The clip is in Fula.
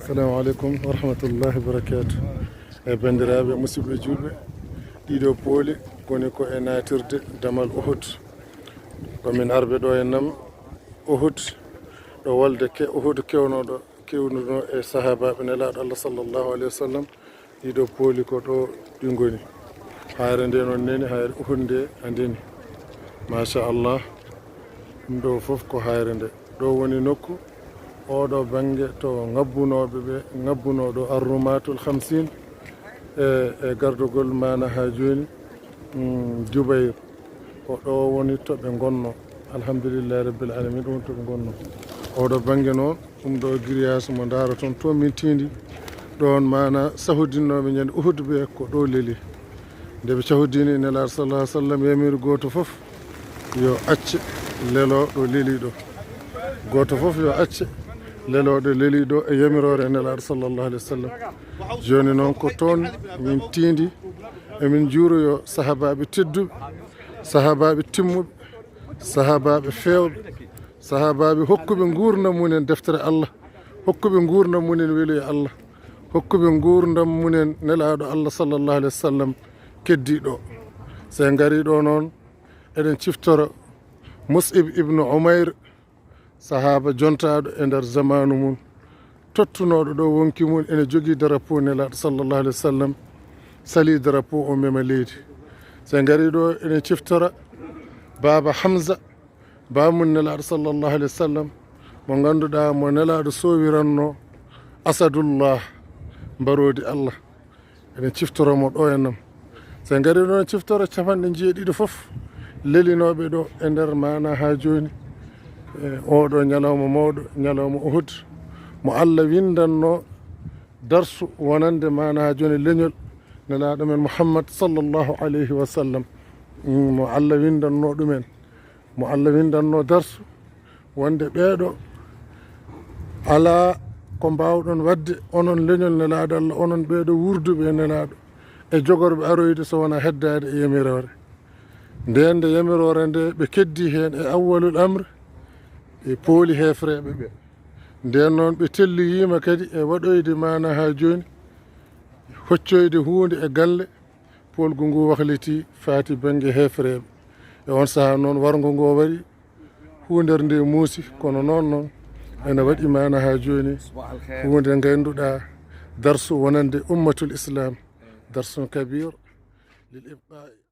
Assalamu alaikum wa rahmatullahi wa barakatuh. Bandiraɓe musidɓe julɓe, ɗiɗo pooli koni ko e natirde damal Uhud. Komin arɓe ɗo e nam Uhud ɗo walde Uhud kewnuɗo e sahabaɓe nelaɗo Allah sallallahu alaihi wa sallam. Ɗiɗo pooli ko ɗo ɗi goni. Hayre nde noon neni, hayre Uhud nde andini. Machallah, ɗum ɗo fof ko hayre nde. Ɗo woni nokku oɗo bange to ngabbunoɓe ɓe ngabbunoɗo arrumatul khamsin e gardugol mana ha joni Jubayr ko ɗo woni to ɓe gonno. Alhamdulillahi rabbil alamin, ɗum to ɓe gonno oɗo bange noon. Ɗum ɗo grillage mo dara toon to min tindi ɗon mana sahudinnoɓe ñande Uhud ɓe ko ɗo leeli. Nde ɓe cahudini nelaɗo sallallahu alaihi wa sallam yamiri goto fof yo acce leloɗo leeliɗo, goto fof yo acce leloɗo leeliɗo e yamirore nelaɗo sallallahu alaihi wa sallam. Joni noon ko toon min tindi emin juuroyo sahabaɓe tedduɓe, sahabaɓe timmuɓe, sahabaɓe fewɓe, sahabaɓe hokkuɓe gurdam munen deftere Allah, hokkuɓe gurdam munen weelu e Allah, hokkuɓe gurdam munen nelaɗo Allah sallallahu alaihi wa sallam keddiɗo. Se gari ɗo noon eɗen ciftoro Mus'ib ibn Umayr, sahaba jontaɗo e nder zamanu mum, tottunoɗo ɗo wonki mum, ene jogui drapeau nelaɗo sallallahu alaihi wa sallam, sali drapeau o mema leydi. Se gari ɗo ene ciftora baba Hamza, bamum nelaɗo sallallahu alaihi wa sallam, mo ganduɗa mo nelaɗo sowiranno Asadullah, mbarodi Allah, ene ciftoromo ɗo e nam. Se gari ɗo ne ciftora capanɗe jeeɗiɗi fof lelinoɓe ɗo e nder mana ha joni oɗo ñalawma mawɗo, ñalawma Uhud, mo Allah windanno darsu wonande mana ha joni leñol nelaɗo men Muhammad sallallahu alaihi wa sallam. Mo Allah windanno ɗumen, mo Allah windanno darsu wonde ɓeɗo ala ko mbawɗon wadde onon leñol nelaɗo Allah, onon ɓeɗo wurduɓe nelaɗo e jogorɓe aroyde so wona heddade e yamirore. Nden nde yamirore nde ɓe keddi hen e awwalul amre e pooli hefreɓe ɓe. Nden noon ɓe telliyima kadi e waɗoyde mana ha joni hoccoyde hunde e galle polgu ngu wahliti faati banggue hefreɓe. E on saaha noon wargo ngo waɗi hundere nde muusi, kono noon ene waɗi mana ha joni hunde ganduɗa darsu wonande ummatul islam, darsun kabir lil ibqa'i